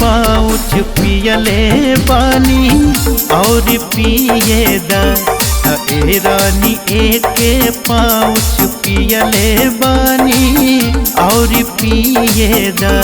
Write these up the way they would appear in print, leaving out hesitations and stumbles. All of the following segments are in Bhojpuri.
पाउच पियले बानी और पिए दा। ए रानी एक पाउच पियले बानी और पिए दा।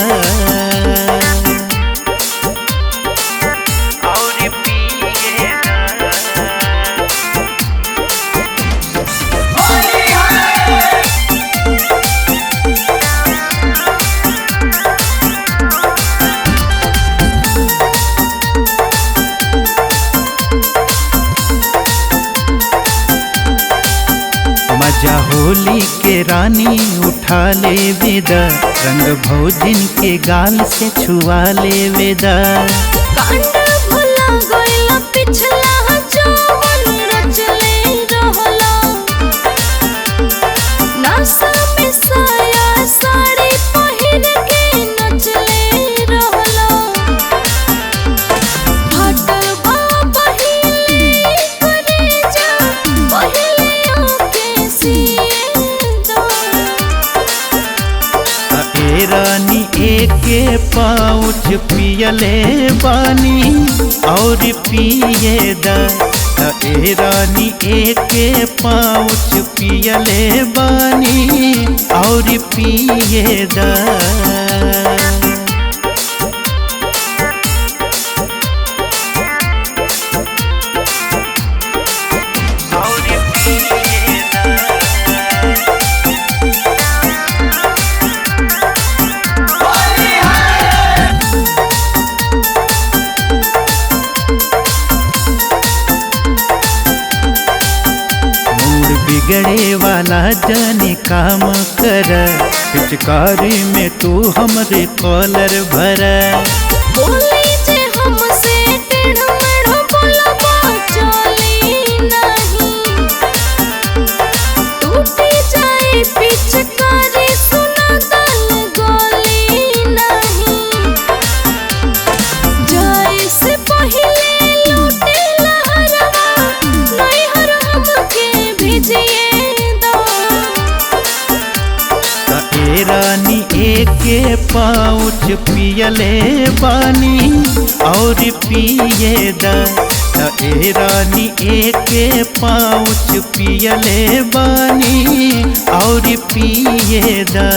मजा होली के रानी उठा ले वेदा, रंग भौजिन के गाल से छुआ ले वेदा। रानी एक पाउच पियले बानी और पिए दा। ए रानी एक पाउच पियले बानी और पिए दा। बिगड़े वाला जाने काम कर, पिचकारी में तू हमरे कॉलर भर। रानी एक पाउच पियले बानी और पिए दा। ए रानी एक पाउच पियले बानी और पिए दा।